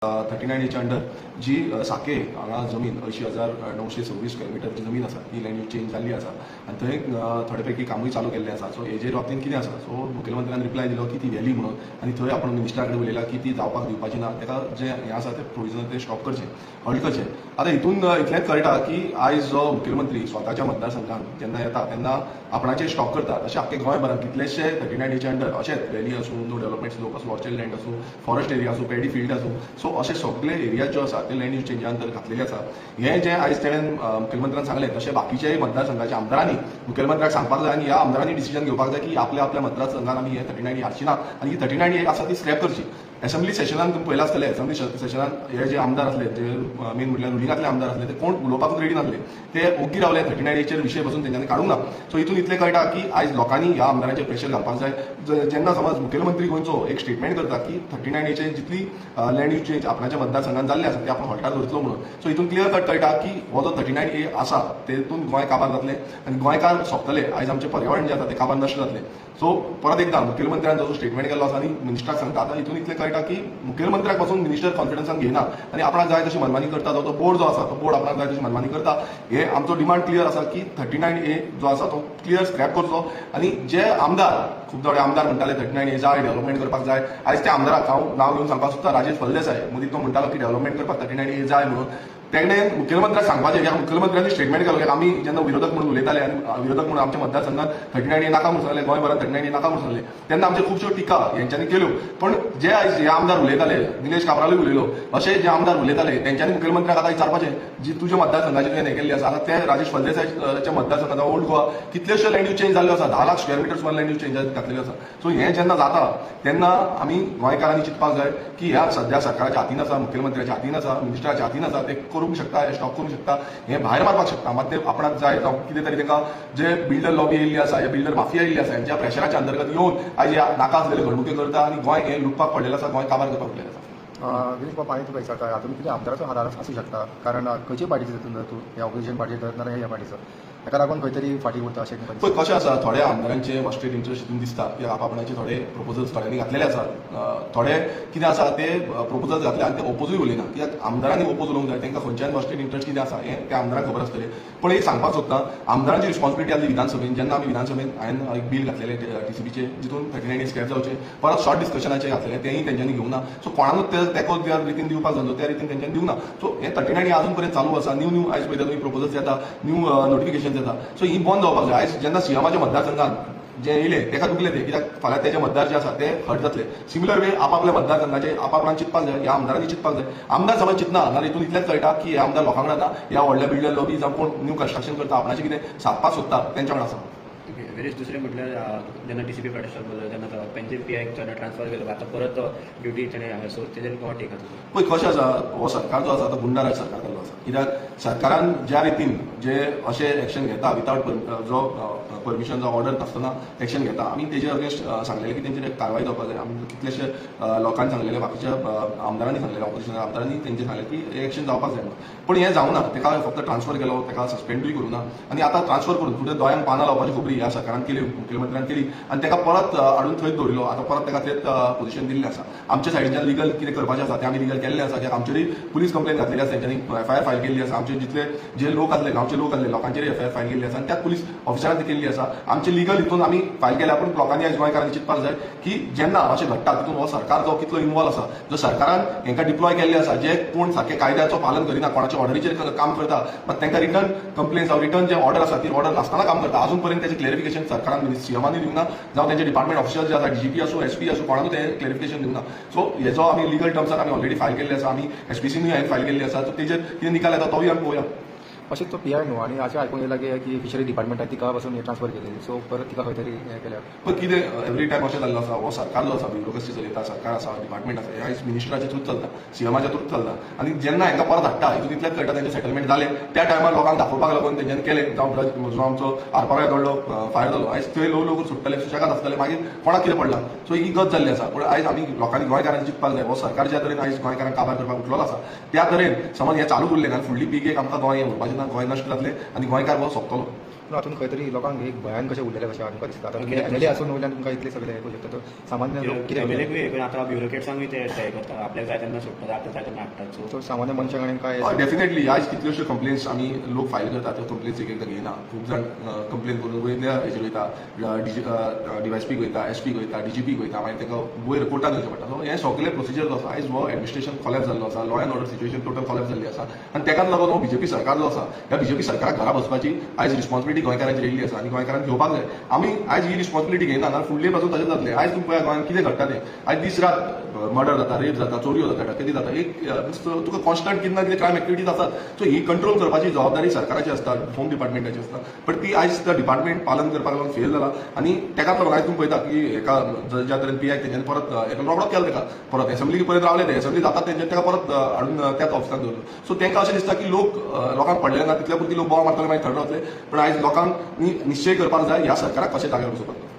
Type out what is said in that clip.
39A under जी साके हांगा जमीन 80,926 square मिटरची जमीन आसा ही लँड यूज चेंज जाल्ली आसा आनी थंय थोडे पैकी कामूय चालू केल्लें आसा. सो हेजे बाबतींत कितें आसा, सो मुखेलमंत्र्यान रिप्लाय दिलो की ती व्हॅली म्हणून आनी थंय आपण मिनिस्टरा कडेन उलयला की ती जावपाक दिवपाची ना, ताका जे हें आसा तें प्रोविजन ते स्टॉप करचें, हॉल्ट करचें. आतां हितून इतलेंच कळटा की आयज जो मुखेलमंत्री स्वताच्या मतदारसंघात जेन्ना येता तेन्ना आपणाचेर स्टॉप करता. अशें आख्खे गोंयभरांत कितलेशे 39A अंडर अशेंच व्हॅली आसूं, नो डेव्हलपमेंट स्लोप आसूं, ऑर्चर्ड लँड आसूं, फॉरेस्ट एरिया आसूं, पॅडी फील्ड आसूं, सो अशे सगळे एरिया ज्यो आसा ते लँड यूज चेंजा अंतर घातलेले आसा. हें जें आयज तेणें मुखेलमंत्र्यान सांगलें तशें बाकीच्याय मतदारसंघाच्या आमदारांनी मुखेलमंत्र्याक सांगपाक जाय आनी ह्या आमदारांनी डिसिजन घेवपाक जाय की आपल्या आपल्या मतदारसंघात आमी हे 39A हाडची ना आनी ही 39A आसा ती स्क्रॅप करची. असेंब्ली सेशनान तुम्ही पळयला आसतलें, असेंब्ली सेशनान हे जे आमदार आसले, जे मेन म्हटल्यार रुलिंगातले आमदार आसले, ते कोण उलोवपाकूच रेडी नासले, ते ओग्गी रावले 39A विशय पासून तेंच्यांनी काडूंक ना. सो हितून इतलें कळटा की आयज लोकांनी ह्या आमदारांचेर प्रेशर घालपाक जाय. जेन्ना समज मुखेलमंत्री गोंयचो एक स्टेटमेंट करता की 39A जितली लँड यूज चेंज आपणाच्या मतदारसंघात जाल्ले आसा ते आपण हॉल्टार धरतलो म्हणून. सो हितून क्लियर कट कळटा की हो जो 39A आसा तेतून गोंय काबार जातलें आनी गोंयकार सोंपतले. आयज आमचें पर्यावरण जें आसा तें काबार नश्ट जातलें. सो परत एकदा मुखेलमंत्र्यान जो स्टेटमेंट केल्लो आसा आनी मिनिस्टराक सांगता, आतां हितून इतलें कळटा की मुखेलमंत्र्याक पासून मिनिस्टर कॉन्फिडन्सान घेयना आनी आपणाक जाय तशी मनमानी करता. तो बोर्ड जो आसा तो बोर्ड आपणाक जाय तशी मनमानी करता. हे आमचो डिमांड क्लियर आसा की 39A जो आसा तो क्लियर स्क्रॅप करचो आनी जे आमदार खूब थोडे आमदार म्हणटाले 39A जाय, डेव्हलपमेंट करपाक जाय. आयज त्या आमदाराक हांव नांव घेवन सांगपाक सोदता, राजेश फळदेसाय. मदीं तो म्हणटालो की डेव्हलपमेंट करपाक 39A जाय म्हणून. तेणें मुखेलमंत्र्याक सांगपाचें, कित्याक मुखेलमंत्र्यांनी स्टेटमेंट केलो की आमी जेन्ना विरोधक म्हणून उलयताले आनी विरोधक म्हणून आमच्या मतदारसंघात 39A नाका म्हणून सांगले, गोंयभरात 39A नाका म्हणून सांगले, तेन्ना आमचे खुबश्यो टिका हेंच्यांनी केल्यो. पण जे आयज हे आमदार उलयताले, निलेश काब्रालूय उलयलो, अशे जे आमदार उलयताले तेंच्यांनी मुखेलमंत्र्याक आतां विचारपाचें जी तुज्या मतदारसंघाची तुवें हें केल्ली आसा. आतां ते राजेश फळदेसायच्या मतदारसंघात ओल्ड गोवा कितल्योश्यो लँड यूज चेंज जाल्ल्यो आसा, 10 लाख स्क्वेअर मिटर सुमार लँड यूज चेंज घातलेल्यो आसा. सो हें जेन्ना जाता तेन्ना आमी गोंयकारांनी चिंतपाक जाय की ह्या सध्या सरकाराच्या हातीन आसा, मुखेलमंत्र्याच्या हातीन आसा, मिनिस्टराच्या हातीन आसा, ते करूंक शकता, हे स्टॉप करूंक शकता, हें भायर मारपाक शकता. मात ते आपणाक जाय जावं कितें तरी तांकां जे बिल्डर लॉबी येयल्ली आसा, हे बिल्डर माफिया येयल्ली आसा, हेंच्या प्रेशराच्या अंतर्गत येवन आयज ह्या नाका आसलेल्यो घडणुके करता आनी गोंय हें लुटपाक पडलेलें आसा, गोंय काबार करपाक पडलेलें आसा. गिरीश बाबा, हांवें तुका विचारता, हातूंत कितें आमदाराचो हात आसूं शकता? कारण खंयचे पार्टीचो तितून तूं ह्या ऑपोजिशन पार्टीचो धरत ना ह्या पार्टीचो, ताका लागून खंय तरी फाटीं उरता अशें पळय कशें आसा, थोड्या आमदारांचे मास्टर इंट्रस्ट हितून दिसता की आपापणाचे थोडे प्रपोजल्स थोड्यांनी घातलेले आसा. थोडे कितें आसा ते प्रपोजल्स घातले आनी ते ओपोजूय उलयना, कित्याक आमदारांनी ओपोज उलोवंक जाय, तांकां खंयच्यान मास्टर इंट्रस्ट कितें आसा हें त्या आमदारांक खबर आसतलें. पण एक सांगपाक सोदता, आमदारांची रिस्पॉन्सिबिलिटी आसली विधानसभेन. जेन्ना आमी विधानसभेन हांवें एक बील घातलेलें TCBचें, जितून 39A स्क्रॅप जावचें, परत शॉर्ट डिस्कशनाचें घातलेलें, तेंय तेंच्यांनी घेवंक ना. सो कोणाकूच ते तेको त्या रितीन दिवपाक जाय त्या रितीन तेंच्यांनी दिवंक ना. सो हें 39A अजून पर्यंत चालू आसा. न्यू आयज पळयता तुमी प्रपोजल्स येता, न्यू नोटिफिकेशन्स येता. सो ही बंद जावपाक जाय. आयज जेन्ना सीएमाच्या मतदारसंघात जे येयले तेका दुखले ते, कित्याक फाल्यां तेजे मतदार जे आसा ते हट जातले. सिमिलर वे आपापल्या मतदारसंघाचे आपापल्यान चिंतपाक जाय, ह्या आमदारांनी चिंतपाक जाय. आमदार समज चिंतना जाल्यार हितून इतलेंच कळटा की हे आमदार लोकां कडेन ना, ह्या व्हडल्या बिल्डर लॉबी जावं कोण न्यू कन्स्ट्रक्शन करता, आपणाचें कितें सादपाक सोदता तेंच्या कडेन आसा. वेरेज दुसरें म्हटल्यार जेन्ना TCB प्रोटेस्टाक बोललो तेन्ना पेन्शन PI ट्रान्सफर केलो, आतां परत तो ड्युटी ताणें सो तेजेर कोण टेक आसा? पळय कशें आसा, हो सरकार जो आसा तो गुंडाराज सरकार जाल्लो आसा. कित्याक सरकारान ज्या रितीन जे अशें एक्शन घेता विथआउट जो परमिशन जो ऑर्डर नासतना एक्शन घेता, आमी तेजे अगेन्स्ट सांगलेलें की तेंचेर कारवाय जावपाक जाय. आमी कितलेशे लोकांनी सांगलेले, बाकीच्या आमदारांनी सांगलेलें, ऑपोजिशन आमदारांनी तेंचे सांगलें की हे एक्शन जावपाक जाय. पण हें जावना, तेका फक्त ट्रान्सफर केलो, तेका सस्पेंडूय करूं ना आनी आतां ट्रान्सफर करून फुडें दोळ्यांक पानां लावपाची खबरी ह्या सरकारान केली, मुखेलमंत्र्यान केली आनी तेका परत हाडून थंयच दवरिलो. आतां परत तेका तेच पोजिशन दिल्लें आसा. आमच्या सायडीच्यान लिगल कितें करपाचें आसा तें आमी लिगल केल्लें आसा. कित्याक आमचेरय पुलीस कंप्लेन घातलेली आसा, तेंच्यांनी FIR फायल केल्ली आसा. आमचे जितले जे लोक आसले, गांवचे लोक आसले, लोकांचेरय FIR फायल केल्ली आसा आनी त्याच पुलीस ऑफिसरान ती केल्ली आसा. आमचे लिगल हितून आमी फायल केल्या. पूण लोकांनी आयज गोंयकारांनी चिंतपाक जाय की जेन्ना अशें घडटा तितून हो सरकार जो कितलो इन्वॉल्व आसा, जो सरकारान हेंकां डिप्लॉय केल्ले आसा, जे कोण सारके कायद्याचो पालन करिना, कोणाच्या ऑर्डरीचेर काम करता, मात तांकां रिटर्न कंप्लेन जावं रिटर्न जे ऑर्डर आसा ती ऑर्डर नासतना काम करता. अजून पर्यंत त्याचे क्लेरिफिकेशन सरकारान सीएमांनी दिवंक ना, जावं तेंचे डिपार्टमेंट ऑफिसर जे आसा, DGP आसूं, SP आसूं, कोणाकूच तें क्लेरिफिकेशन दिवंक ना. सो हेजो आमी लिगल टर्म्सान आमी ऑलरेडी फायल केल्ले आसा. आमी SPCनूय हांवें फायल केल्ली आसा. सो तेजेर कितें निकाल येता तोय आमी पळोवया. अशेंच तो PI न्हू, आनी अशें आयकूंक येयलां की फिशरी डिपार्टमेंटान तिका पासून ट्रान्सफर केली, सो परत तिका खंय तरी हें केल्यार. पण कितें एवरी टायम अशें जाल्लो आसा, हो सरकार जो आसा, ब्युरोक्रसी चलयता, सरकार आसा, डिपार्टमेंट आसा, हे आयज मिनिस्टराच्या थ्रूच चलता, सीएमाच्या थ्रूच चलता. आनी जेन्ना हांकां परत हाडटा हितून इतलेंच कळटा तेंचें सेटलमेंट जालें, त्या टायमार लोकांक दाखोवपाक लागून तेंच्यांनी केलें. जावं जो आमचो आरपार येदोळ्ळो फायर जालो, आयज थंय ल्हव ल्हव सुट्टले, सुशेगाद आसतले, मागीर कोणाक कितें पडलां. सो ही गत जाल्ली आसा. पूण आयज आमी लोकांनी गोंयकारांनी चिंतपाक जाय, हो सरकार ज्या तरेन आयज गोंयकारांक काबार करपाक उठलेलो आसा, त्या तरेन समज हें चालू उरलें ना, फुडली पिळगेक आमकां गोंय हें उरपाचें ना, गोंय नश्ट जातलें आनी गोंयकार हो सोंपतलो. पूण हातून खंय तरी लोकांक एक भयान कशें उरलेलें कशें आमकां दिसता आतां तुमी कित्याक एमएलए आसून वयल्यान तुमकां इतले सगळे हे करूं शकता तर सामान्य लोक कितें एमएलए पण आता ब्युरोक्रेट्सांकूय ते हे करता आपल्याक जाय तेन्ना सोडटा आपल्याक जाय तेन्ना हाडटात सो तो सामान्य मनशाक आनी काय डेफिनेटली आज कितल्योश्यो कंप्लेन्स आमी लोक फायल करतात त्यो कंप्लेन्स एक एकदां घेयना खूब जाण कंप्लेन करून वयल्या हेचेर वयता डीवायएसपीक वयता एसपीक वयता डीजीपीक वयता मागीर ताका वयर कोर्टान वयचें पडटा सो हें सगळें प्रोसिजर जो आसा आयज हो एडमिनिस्ट्रेशन कॉलेज जाल्लो आसा law end order situation total college जाल्ली आसा आनी तेकाच लागून हो बीजेपी सरकार जो आसा ह्या बीजेपी सरकाराक घरा बसपाची आयज रिस्पॉन्सिबिलिटी गोंयकारांचेर येयल्ली आसा आनी गोंयकारांक घेवपाक जाय आमी आयज ही रिस्पॉन्सिबिलिटी घेयना ना फुडले पासून तशें जातलें आयज तुमकां पळया गोंयांत कितें घडटा तें आयज दीस रात मर्डर जाता रेप जाता चोरयो जाता डकॅती जाता एक तुका कॉन्स्टंट कितें ना कितें क्रायम एक्टिविटीज आसात सो ही कंट्रोल करपाची जबाबदारी सरकाराची आसता होम डिपार्टमेंटाची आसता बट ती आयज तो डिपार्टमेंट पालन करपाक लागून फेल जाला आनी तेकाच लागून आयज तुमी पळयता की एका ज्या तरेन पीआय तेंच्यानी परत रोकडो केलो तेका परत एसेंब्ली पर्यंत रावले ते एसेंब्ली जाता तेंच्यानी तेका परत हाडून त्याच ऑफिसांत दवरलो सो तेंकां अशें दिसता की लोकांक पडले ना तितल्या पुरती लोक बोवाळ मारतले मागीर थंड वतले पण आयज लोकांक निश्चय करपाक जाय ह्या सरकाराक कशें जाग्यार बसोवपाक